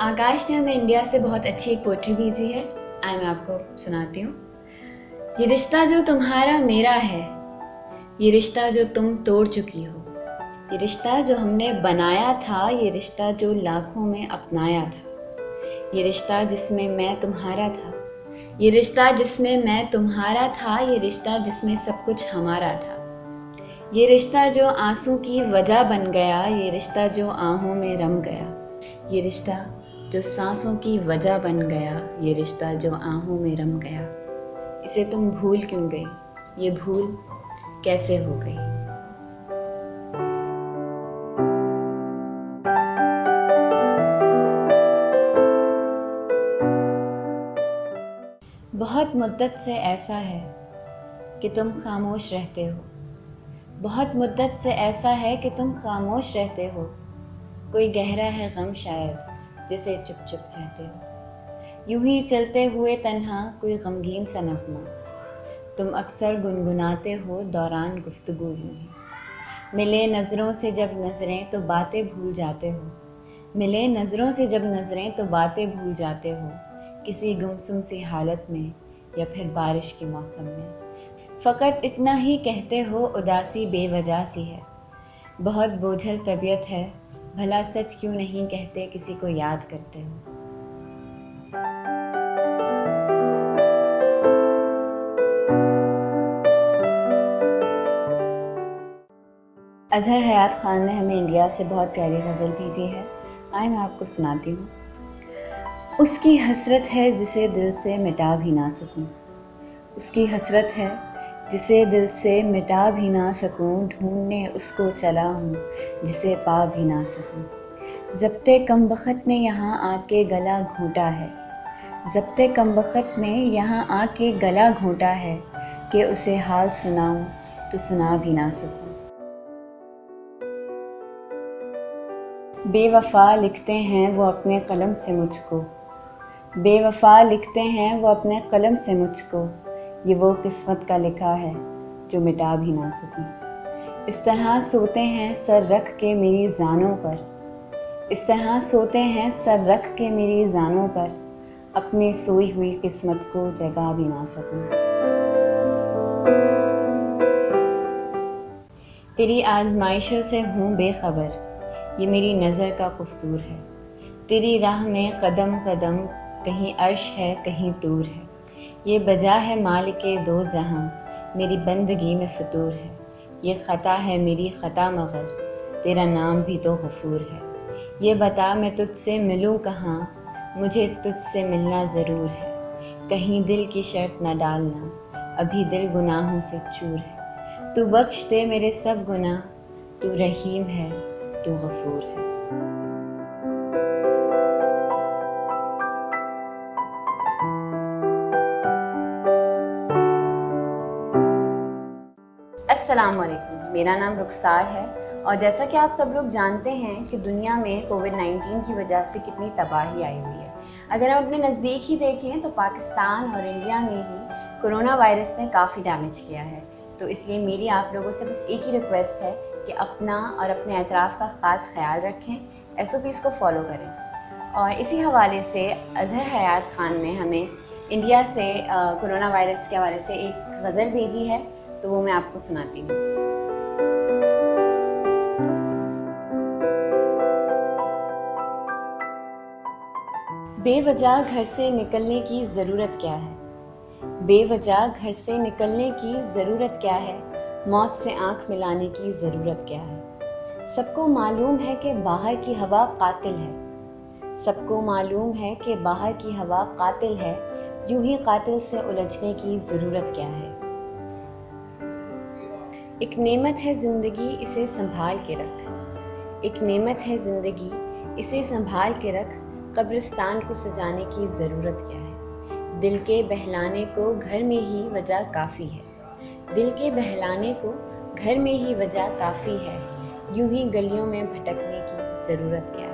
आकाश ने हमें इंडिया से बहुत अच्छी एक पोएट्री भेजी है। मैं आपको सुनाती हूँ। ये रिश्ता जो तुम्हारा मेरा है, ये रिश्ता जो तुम तोड़ चुकी हो, ये रिश्ता जो हमने बनाया था, ये रिश्ता जो लाखों में अपनाया था, ये रिश्ता जिसमें मैं तुम्हारा था, ये रिश्ता जिसमें मैं तुम्हारा था, ये रिश्ता जिसमें सब कुछ हमारा था, ये रिश्ता जो आंसू की वजह बन गया, ये रिश्ता जो आहों में रम गया, ये रिश्ता जो सांसों की वजह बन गया, ये रिश्ता जो आहों में रम गया। इसे तुम भूल क्यों गई, ये भूल कैसे हो गई। बहुत मुद्दत से ऐसा है कि तुम खामोश रहते हो, बहुत मुद्दत से ऐसा है कि तुम खामोश रहते हो। कोई गहरा है गम शायद जिसे चुप चुप सहते हो। यूं ही चलते हुए तन्हा कोई गमगीन सा नगमा तुम अक्सर गुनगुनाते हो दौरान गुफ्तगू में। मिले नज़रों से जब नज़रें तो बातें भूल जाते हो, मिले नज़रों से जब नज़रें तो बातें भूल जाते हो। किसी गुमसुम सी हालत में या फिर बारिश के मौसम में फ़कत इतना ही कहते हो, उदासी बेवजह सी है। बहुत बोझल तबीयत है, भला सच क्यों नहीं कहते किसी को याद करते हो। अजहर हयात ख़ान ने हमें इंडिया से बहुत प्यारी गज़ल भेजी है। मैं आपको सुनाती हूँ। उसकी हसरत है जिसे दिल से मिटा भी ना सकूँ, उसकी हसरत है जिसे दिल से मिटा भी ना सकूँ। ढूंढने उसको चला हूँ जिसे पा भी ना सकूँ। ज़ब्ते कमबख्त ने यहाँ आके गला घोंटा है, ज़ब्ते कमबख्त ने यहाँ आके गला घोंटा है कि उसे हाल सुनाऊँ तो सुना भी ना सकूँ। बेवफ़ा लिखते हैं वो अपने कलम से मुझको, बेवफ़ा लिखते हैं वो अपने कलम से मुझको। ये वो किस्मत का लिखा है जो मिटा भी ना सकूँ। इस तरह सोते हैं सर रख के मेरी ज़ानों पर, इस तरह सोते हैं सर रख के मेरी ज़ानों पर, अपनी सोई हुई किस्मत को जगा भी ना सकूं। तेरी आजमाइशों से हूँ बेखबर, ये मेरी नज़र का कसूर है। तेरी राह में कदम कदम कहीं अर्श है कहीं तूर है। ये बजा है मालिके दो जहां, मेरी बंदगी में फितूर है। ये ख़ता है मेरी ख़ता मगर, तेरा नाम भी तो गफूर है। ये बता मैं तुझसे मिलूं कहाँ, मुझे तुझसे मिलना ज़रूर है। कहीं दिल की शर्त न डालना, अभी दिल गुनाहों से चूर है। तू बख्श दे मेरे सब गुनाह, तू रहीम है तू गफूर है। अस्सलाम वालेकुम, मेरा नाम रुखसार है और जैसा कि आप सब लोग जानते हैं कि दुनिया में कोविड-19 की वजह से कितनी तबाही आई हुई है। अगर हम अपने नज़दीक ही देखें तो पाकिस्तान और इंडिया में ही कोरोना वायरस ने काफ़ी डैमेज किया है। तो इसलिए मेरी आप लोगों से बस एक ही रिक्वेस्ट है कि अपना और अपने अतराफ़ का ख़ास ख्याल रखें, SOPs को फॉलो करें। और इसी हवाले से अजहर हयात ख़ान ने हमें इंडिया से कोरोना वायरस के हवाले से एक गज़ल भेजी है, तो वो मैं आपको सुनाती हूँ। बेवजह घर से निकलने की ज़रूरत क्या है, बेवजह घर से निकलने की ज़रूरत क्या है, मौत से आँख मिलाने की ज़रूरत क्या है। सबको मालूम है कि बाहर की हवा कातिल है, सबको मालूम है कि बाहर की हवा कातिल है, यूं ही कातिल से उलझने की ज़रूरत क्या है। एक नेमत है ज़िंदगी इसे संभाल के रख, एक नेमत है ज़िंदगी इसे संभाल के रख, कब्रिस्तान को सजाने की ज़रूरत क्या है। दिल के बहलाने को घर में ही वजह काफ़ी है, दिल के बहलाने को घर में ही वजह काफ़ी है, यूं ही गलियों में भटकने की ज़रूरत क्या है।